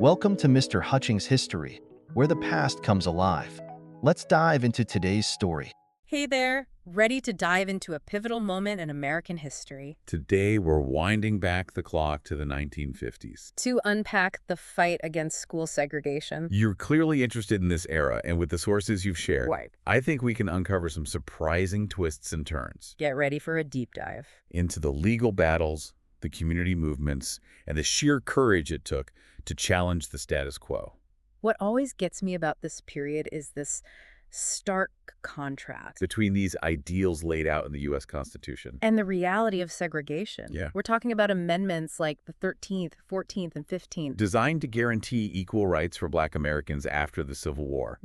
Welcome to Mr. Hutchings History, where the past comes alive. Let's dive into today's story. Hey there, ready to dive into a pivotal moment in American history? Today, we're winding back the clock to the 1950s. To unpack the fight against school segregation. You're clearly interested in this era, and with the sources you've shared, Right. I think we can uncover some surprising twists and turns Get ready for a deep dive. into the legal battles, the community movements, and the sheer courage it took to challenge the status quo. What always gets me about this period is this stark contrast Between these ideals laid out in the U.S. Constitution. and the reality of segregation. Yeah. We're talking about amendments like the 13th, 14th, and 15th. Designed to guarantee equal rights for Black Americans after the Civil War.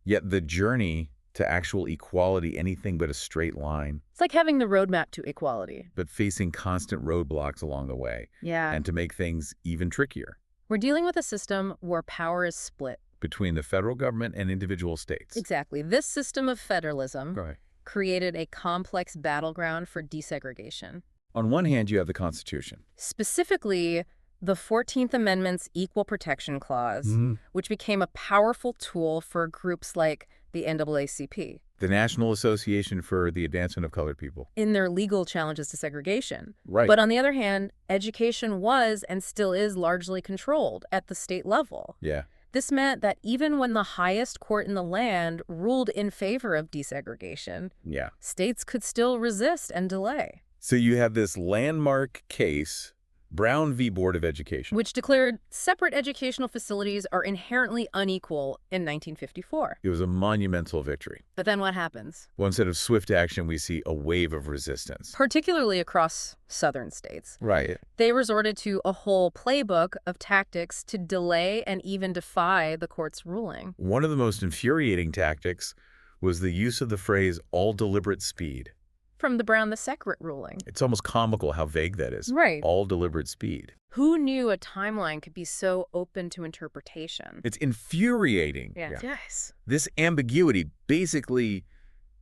Yet the journey to actual equality anything but a straight line, It's like having the roadmap to equality. but facing constant roadblocks along the way. Yeah. And to make things even trickier, We're dealing with a system where power is split. between the federal government and individual states. Exactly. This system of federalism Right. created a complex battleground for desegregation. On one hand, you have the Constitution. Specifically, the 14th Amendment's Equal Protection Clause, Mhm. which became a powerful tool for groups like the NAACP The National Association for the Advancement of Colored People. in their legal challenges to segregation. Right. But on the other hand, education was and still is largely controlled at the state level. Yeah. This meant that even when the highest court in the land ruled in favor of desegregation, Yeah. states could still resist and delay, So you have this landmark case, Brown v. Board of Education. which declared separate educational facilities are inherently unequal in 1954. It was a monumental victory. But then what happens? Well, instead of swift action, we see a wave of resistance. Particularly across southern states. Right. They resorted to a whole playbook of tactics to delay and even defy the court's ruling. One of the most infuriating tactics was the use of the phrase all deliberate speed. From the Brown v. Separate ruling. It's almost comical how vague that is. Right. All deliberate speed. Who knew a timeline could be so open to interpretation? It's infuriating. Yes. This ambiguity basically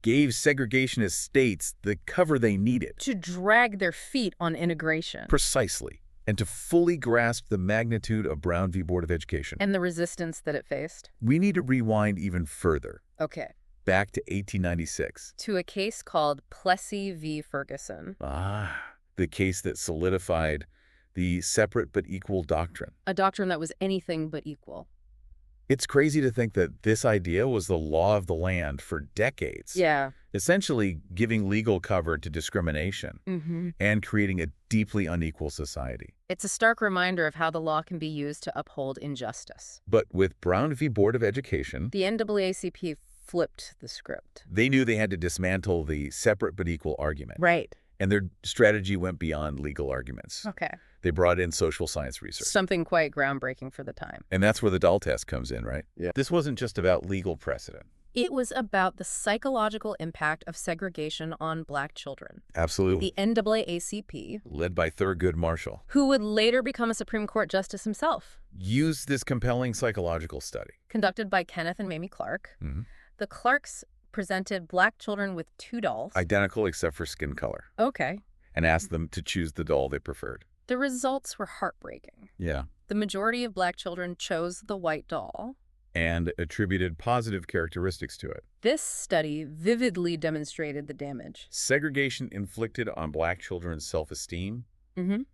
gave segregationist states the cover they needed. To drag their feet on integration. Precisely. And to fully grasp the magnitude of Brown v. Board of Education. And the resistance that it faced. We need to rewind even further, Okay. back to 1896. To a case called Plessy v. Ferguson. The case that solidified the separate but equal doctrine. A doctrine that was anything but equal. It's crazy to think that this idea was the law of the land for decades. Yeah. Essentially giving legal cover to discrimination and creating a deeply unequal society. It's a stark reminder of how the law can be used to uphold injustice. But with Brown v. Board of Education, The NAACP flipped the script. they knew they had to dismantle the separate but equal argument. Right. And their strategy went beyond legal arguments. Okay. They brought in social science research. Something quite groundbreaking for the time. And that's where the Dahl test comes in, right? Yeah. This wasn't just about legal precedent. It was about the psychological impact of segregation on Black children. Absolutely. The NAACP, Led by Thurgood Marshall, who would later become a Supreme Court justice himself, used this compelling psychological study. conducted by Kenneth and Mamie Clark. The Clarks presented Black children with two dolls. Identical except for skin color. Okay. And asked them to choose the doll they preferred. The results were heartbreaking. Yeah. The majority of Black children chose the white doll. And attributed positive characteristics to it. This study vividly demonstrated the damage. Segregation inflicted on Black children's self-esteem,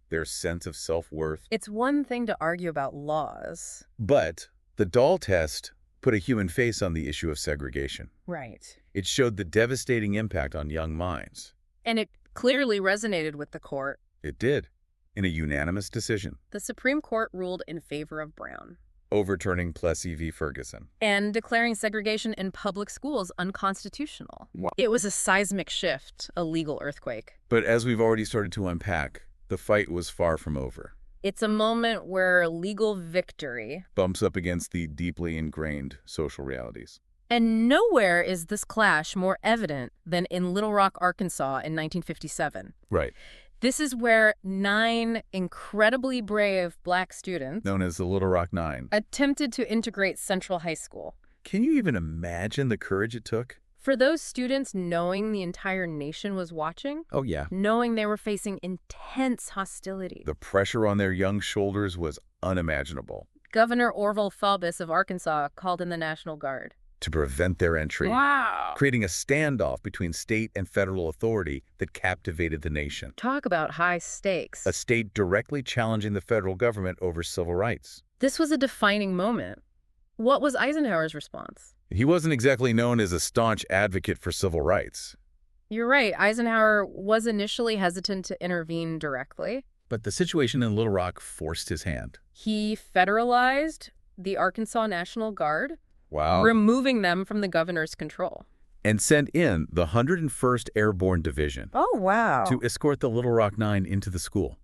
their sense of self-worth. It's one thing to argue about laws. But the Dahl test put a human face on the issue of segregation. Right. It showed the devastating impact on young minds. And it clearly resonated with the court. It did, in a unanimous decision, The Supreme Court ruled in favor of Brown, overturning Plessy v. Ferguson. and declaring segregation in public schools unconstitutional. It was a seismic shift, a legal earthquake. But as we've already started to unpack, the fight was far from over. It's a moment where legal victory, Bumps up against the deeply ingrained social realities. and nowhere is this clash more evident than in Little Rock, Arkansas in 1957. Right. This is where 9 incredibly brave Black students Known as the Little Rock Nine. attempted to integrate Central High School. Can you even imagine the courage it took? For those students, knowing the entire nation was watching, Oh, yeah. knowing they were facing intense hostility, The pressure on their young shoulders was unimaginable. Governor Orville Faubus of Arkansas called in the National Guard to prevent their entry, creating a standoff between state and federal authority that captivated the nation. Talk about high stakes. A state directly challenging the federal government over civil rights. This was a defining moment. What was Eisenhower's response? He wasn't exactly known as a staunch advocate for civil rights. You're right. Eisenhower was initially hesitant to intervene directly. But the situation in Little Rock forced his hand. He federalized the Arkansas National Guard, Wow. removing them from the governor's control. And sent in the 101st Airborne Division. Oh, wow. To escort the Little Rock Nine into the school.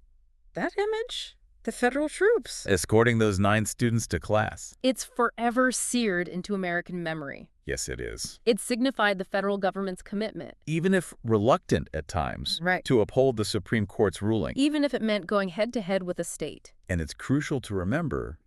That image? The federal troops. Escorting those 9 students to class. It's forever seared into American memory. Yes, it is. It signified the federal government's commitment. Even if reluctant at times, Right. to uphold the Supreme Court's ruling. Even if it meant going head-to-head with a state. And it's crucial to remember,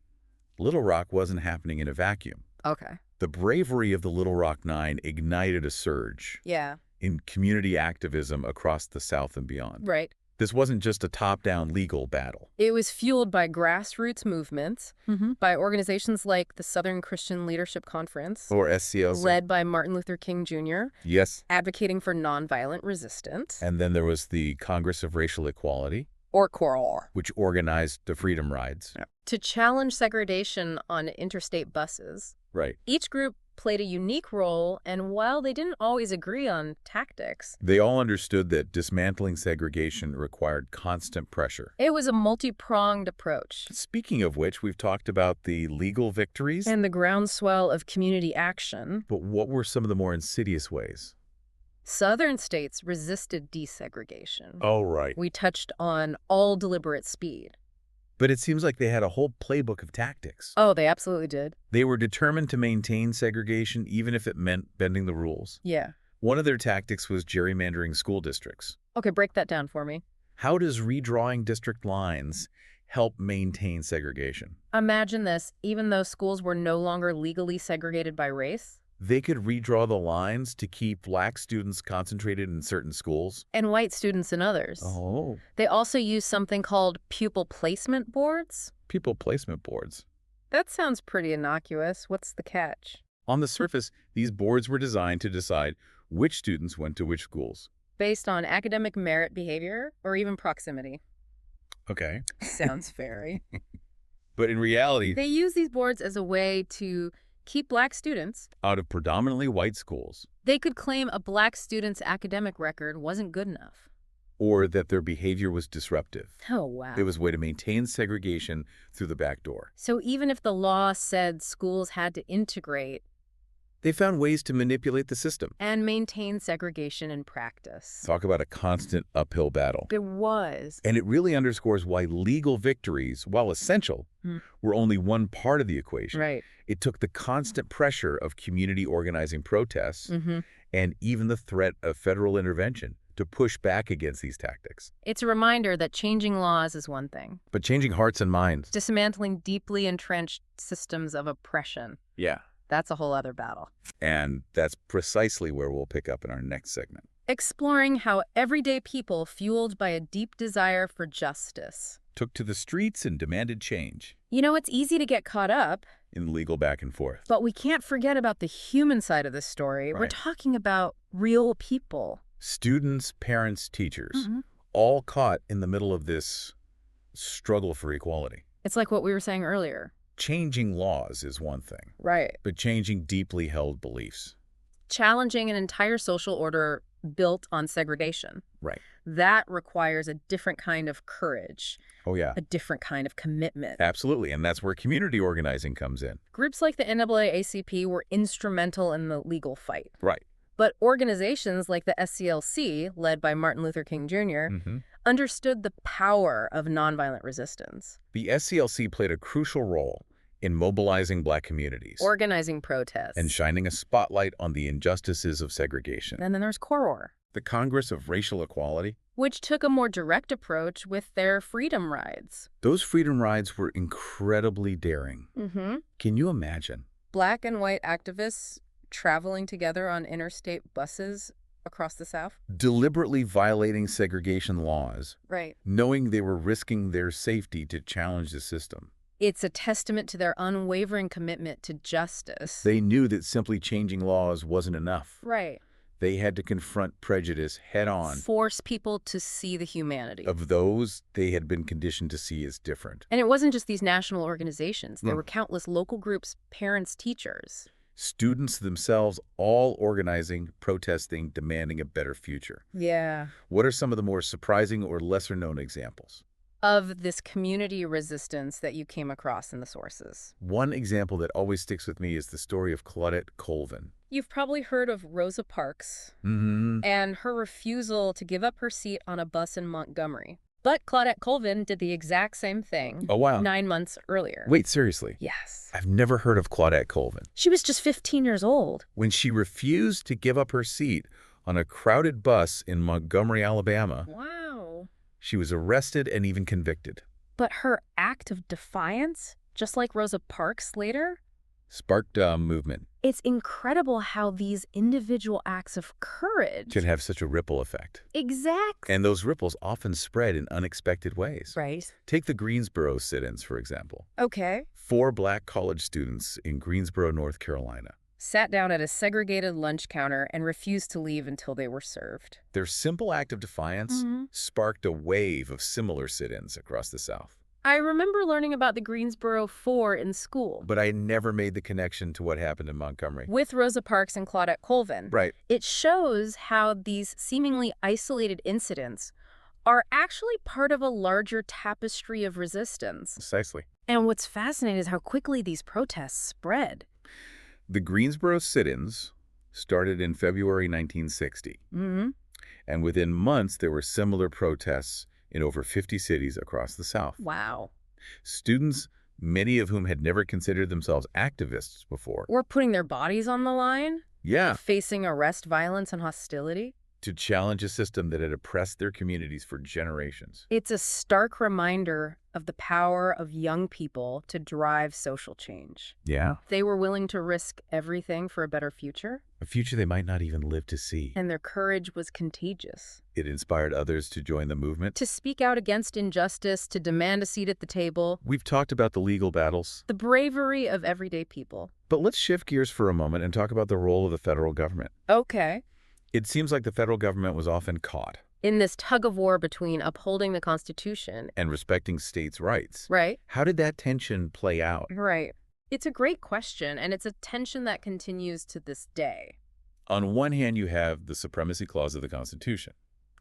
Little Rock wasn't happening in a vacuum. Okay. The bravery of the Little Rock Nine ignited a surge Yeah. in community activism across the South and beyond. Right. This wasn't just a top-down legal battle. It was fueled by grassroots movements, by organizations like the Southern Christian Leadership Conference, Or SCLC. led by Martin Luther King Jr., Yes. advocating for nonviolent resistance. And then there was the Congress of Racial Equality, Or CORE. which organized the Freedom Rides. To challenge segregation on interstate buses. Right. Each group played a unique role, and while they didn't always agree on tactics, They all understood that dismantling segregation required constant pressure. it was a multi-pronged approach. Speaking of which, we've talked about the legal victories. And the groundswell of community action. But what were some of the more insidious ways? Southern states resisted desegregation. Oh, right. We touched on all deliberate speed. But it seems like they had a whole playbook of tactics. Oh, they absolutely did. They were determined to maintain segregation even if it meant bending the rules. Yeah. One of their tactics was gerrymandering school districts. Okay, break that down for me. How does redrawing district lines help maintain segregation? Imagine this, even though schools were no longer legally segregated by race, They could redraw the lines to keep black students concentrated in certain schools. and white students in others. Oh. They also used something called pupil placement boards. Pupil placement boards. That sounds pretty innocuous. What's the catch? On the surface, these boards were designed to decide which students went to which schools. Based on academic merit, behavior, or even proximity. Okay. Sounds fairy. But in reality, They use these boards as a way to keep black students. out of predominantly white schools, They could claim a black student's academic record wasn't good enough. or that their behavior was disruptive. Oh, wow. It was a way to maintain segregation through the back door. So even if the law said schools had to integrate They found ways to manipulate the system. and maintain segregation in practice. Talk about a constant uphill battle. It was. And it really underscores why legal victories, while essential, were only one part of the equation. Right. It took the constant pressure of community organizing protests and even the threat of federal intervention to push back against these tactics. It's a reminder that changing laws is one thing. But changing hearts and minds. Dismantling deeply entrenched systems of oppression. Yeah. That's a whole other battle. And that's precisely where we'll pick up in our next segment. Exploring how everyday people, fueled by a deep desire for justice, Took to the streets and demanded change You know, it's easy to get caught up, in legal back and forth. but we can't forget about the human side of this story. We're Right. talking about real people. Students, parents, teachers, all caught in the middle of this struggle for equality. It's like what we were saying earlier. Changing laws is one thing, Right. but changing deeply held beliefs. Challenging an entire social order built on segregation. Right. That requires a different kind of courage, Oh, yeah. a different kind of commitment. Absolutely. And that's where community organizing comes in. Groups like the NAACP were instrumental in the legal fight. Right. But organizations like the SCLC, led by Martin Luther King Jr., understood the power of nonviolent resistance. The SCLC played a crucial role in mobilizing black communities Organizing protests. and shining a spotlight on the injustices of segregation. And then there's CORE, The Congress of Racial Equality, which took a more direct approach with their freedom rides. those freedom rides were incredibly daring. Can you imagine? Black and white activists traveling together on interstate buses across the South. Deliberately violating segregation laws, Right. knowing they were risking their safety to challenge the system. It's a testament to their unwavering commitment to justice. They knew that simply changing laws wasn't enough. Right. They had to confront prejudice head-on. Force people to see the humanity Of those they had been conditioned to see as different. And it wasn't just these national organizations. There were countless local groups, parents, teachers. Students themselves all organizing, protesting, demanding a better future. Yeah. What are some of the more surprising or lesser-known examples? Of this community resistance that you came across in the sources. One example that always sticks with me is the story of Claudette Colvin. You've probably heard of Rosa Parks Mm-hmm. and her refusal to give up her seat on a bus in Montgomery. But Claudette Colvin did the exact same thing Oh, wow. 9 months earlier. Wait, seriously? Yes. I've never heard of Claudette Colvin. She was just 15 years old. When she refused to give up her seat on a crowded bus in Montgomery, Alabama, Wow. she was arrested and even convicted. But her act of defiance, just like Rosa Parks later, Sparked a movement. it's incredible how these individual acts of courage Can have such a ripple effect. Exactly. And those ripples often spread in unexpected ways. Right. Take the Greensboro sit-ins, for example. Okay. 4 black college students in Greensboro, North Carolina. Sat down at a segregated lunch counter and refused to leave until they were served. Their simple act of defiance sparked a wave of similar sit-ins across the South. I remember learning about the Greensboro 4 in school. But I never made the connection to what happened in Montgomery. With Rosa Parks and Claudette Colvin. Right. It shows how these seemingly isolated incidents are actually part of a larger tapestry of resistance. Precisely. And what's fascinating is how quickly these protests spread. The Greensboro sit-ins started in February 1960. And within months, there were similar protests in over 50 cities across the South. Wow. Students, many of whom had never considered themselves activists before. Or putting their bodies on the line, Yeah. facing arrest, violence, and hostility. To challenge a system that had oppressed their communities for generations. It's a stark reminder of the power of young people to drive social change. Yeah. They were willing to risk everything for a better future, A future they might not even live to see. and their courage was contagious. It inspired others to join the movement. To speak out against injustice, to demand a seat at the table, We've talked about the legal battles, the bravery of everyday people. but let's shift gears for a moment and talk about the role of the federal government. Okay. It seems like the federal government was often caught In this tug of war between upholding the Constitution, and respecting states' rights. right? How did that tension play out? Right. It's a great question, and it's a tension that continues to this day, On one hand, you have the Supremacy Clause of the Constitution.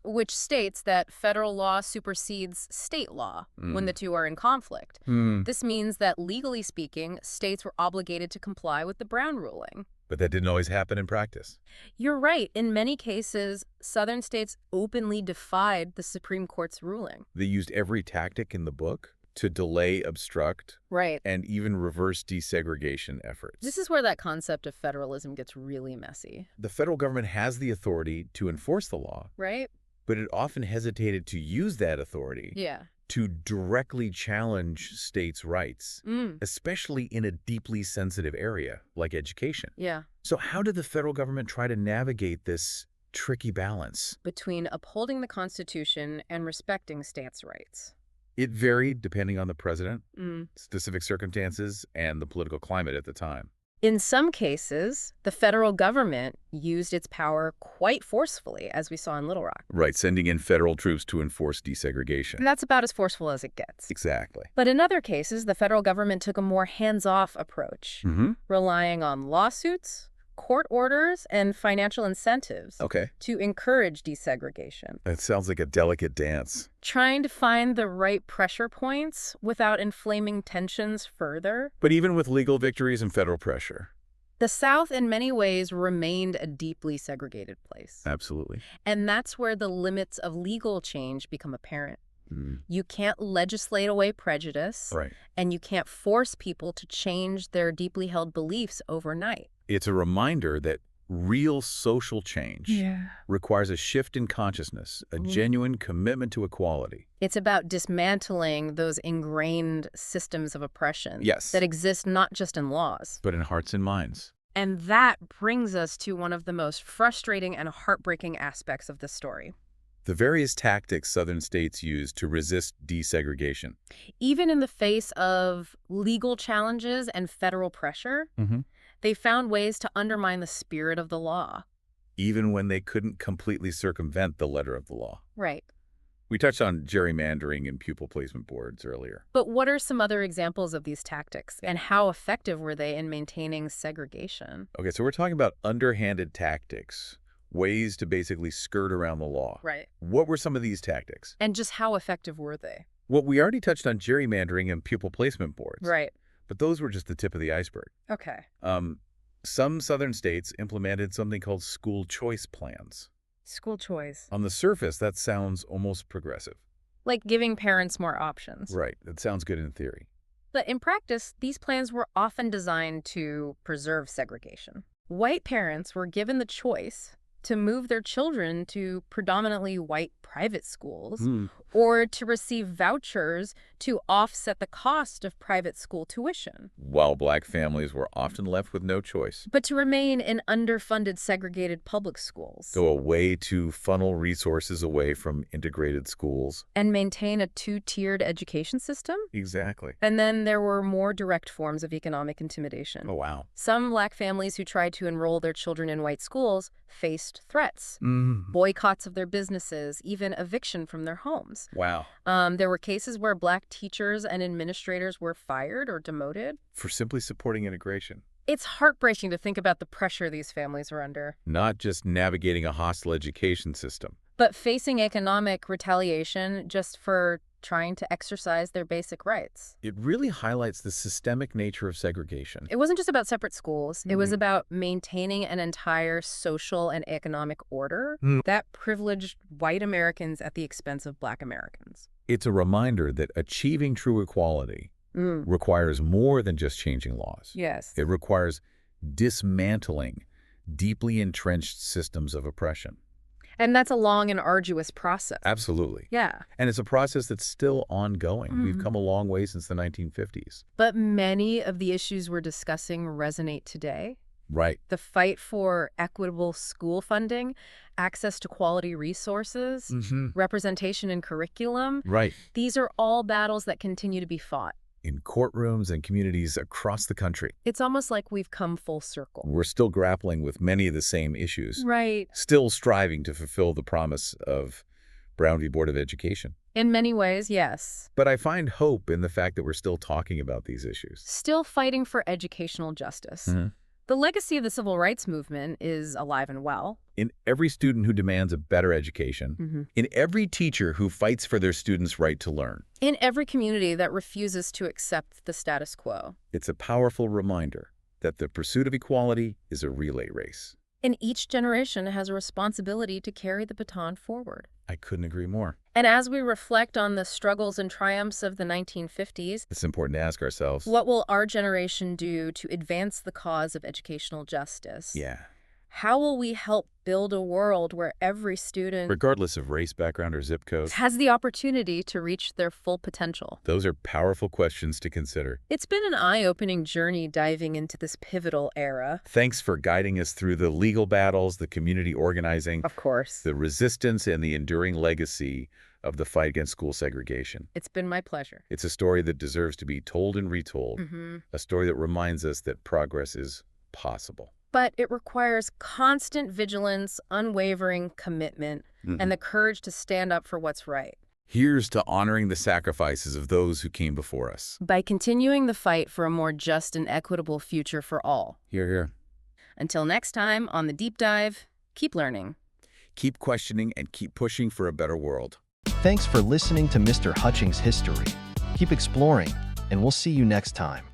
which states that federal law supersedes state law when the two are in conflict. This means that, legally speaking, states were obligated to comply with the Brown ruling. But that didn't always happen in practice. You're right. In many cases, Southern states openly defied the Supreme Court's ruling. They used every tactic in the book to delay, obstruct, Right. and even reverse desegregation efforts. This is where that concept of federalism gets really messy. The federal government has the authority to enforce the law, Right? but it often hesitated to use that authority Yeah. to directly challenge states' rights, especially in a deeply sensitive area like education. Yeah. So how did the federal government try to navigate this tricky balance? Between upholding the Constitution and respecting states' rights. It varied depending on the president, specific circumstances, and the political climate at the time. In some cases, the federal government used its power quite forcefully, as we saw in Little Rock. Right, sending in federal troops to enforce desegregation. And that's about as forceful as it gets. Exactly. But in other cases, the federal government took a more hands-off approach, relying on lawsuits, court orders, and financial incentives Okay. to encourage desegregation. That sounds like a delicate dance. Trying to find the right pressure points without inflaming tensions further. But even with legal victories and federal pressure. The South, in many ways, remained a deeply segregated place. Absolutely. And that's where the limits of legal change become apparent. You can't legislate away prejudice, Right. and you can't force people to change their deeply held beliefs overnight. It's a reminder that real social change requires a shift in consciousness, a genuine commitment to equality. It's about dismantling those ingrained systems of oppression Yes. that exist not just in laws. But in hearts and minds. And that brings us to one of the most frustrating and heartbreaking aspects of this story. the various tactics Southern states used to resist desegregation. Even in the face of legal challenges and federal pressure, they found ways to undermine the spirit of the law. Even when they couldn't completely circumvent the letter of the law. Right. We touched on gerrymandering and pupil placement boards earlier. But what are some other examples of these tactics, and how effective were they in maintaining segregation? Okay, so we're talking about underhanded tactics, ways to basically skirt around the law. Right. What were some of these tactics? And just how effective were they? Well, we already touched on gerrymandering and pupil placement boards. Right. But those were just the tip of the iceberg. Okay. Some Southern states implemented something called school choice plans. School choice. On the surface, that sounds almost progressive. Like giving parents more options. Right. That sounds good in theory. But in practice, these plans were often designed to preserve segregation. White parents were given the choice to move their children to predominantly white private schools or to receive vouchers to offset the cost of private school tuition. While black families were often left with no choice. But to remain in underfunded segregated public schools. So a way to funnel resources away from integrated schools. And maintain a two-tiered education system? Exactly. And then there were more direct forms of economic intimidation. Oh, wow. Some black families who tried to enroll their children in white schools faced threats, boycotts of their businesses, even eviction from their homes. Wow. There were cases where black teachers and administrators were fired or demoted. For simply supporting integration. It's heartbreaking to think about the pressure these families were under. Not just navigating a hostile education system. But facing economic retaliation just for trying to exercise their basic rights. It really highlights the systemic nature of segregation. It wasn't just about separate schools. It was about maintaining an entire social and economic order that privileged white Americans at the expense of black Americans. It's a reminder that achieving true equality requires more than just changing laws. Yes. It requires dismantling deeply entrenched systems of oppression. And that's a long and arduous process. Absolutely. Yeah. And it's a process that's still ongoing. We've come a long way since the 1950s. But many of the issues we're discussing resonate today. Right. The fight for equitable school funding, access to quality resources, representation in curriculum. Right. These are all battles that continue to be fought. In courtrooms and communities across the country. It's almost like we've come full circle. We're still grappling with many of the same issues. Right. Still striving to fulfill the promise of Brown v. Board of Education. In many ways, yes. But I find hope in the fact that we're still talking about these issues. Still fighting for educational justice. The legacy of the civil rights movement is alive and well. In every student who demands a better education, in every teacher who fights for their students' right to learn. In every community that refuses to accept the status quo. It's a powerful reminder that the pursuit of equality is a relay race. And each generation has a responsibility to carry the baton forward. I couldn't agree more. And as we reflect on the struggles and triumphs of the 1950s, it's important to ask ourselves, what will our generation do to advance the cause of educational justice? Yeah. How will we help build a world where every student, regardless of race, background, or zip code, has the opportunity to reach their full potential? Those are powerful questions to consider. It's been an eye-opening journey diving into this pivotal era. Thanks for guiding us through the legal battles, the community organizing, of course, the resistance, and the enduring legacy of the fight against school segregation. It's been my pleasure. It's a story that deserves to be told and retold, a story that reminds us that progress is possible. But it requires constant vigilance, unwavering commitment, and the courage to stand up for what's right. Here's to honoring the sacrifices of those who came before us. By continuing the fight for a more just and equitable future for all. Hear, hear. Until next time on The Deep Dive, keep learning. Keep questioning and keep pushing for a better world. Thanks for listening to Mr. Hutchings History. Keep exploring, and we'll see you next time.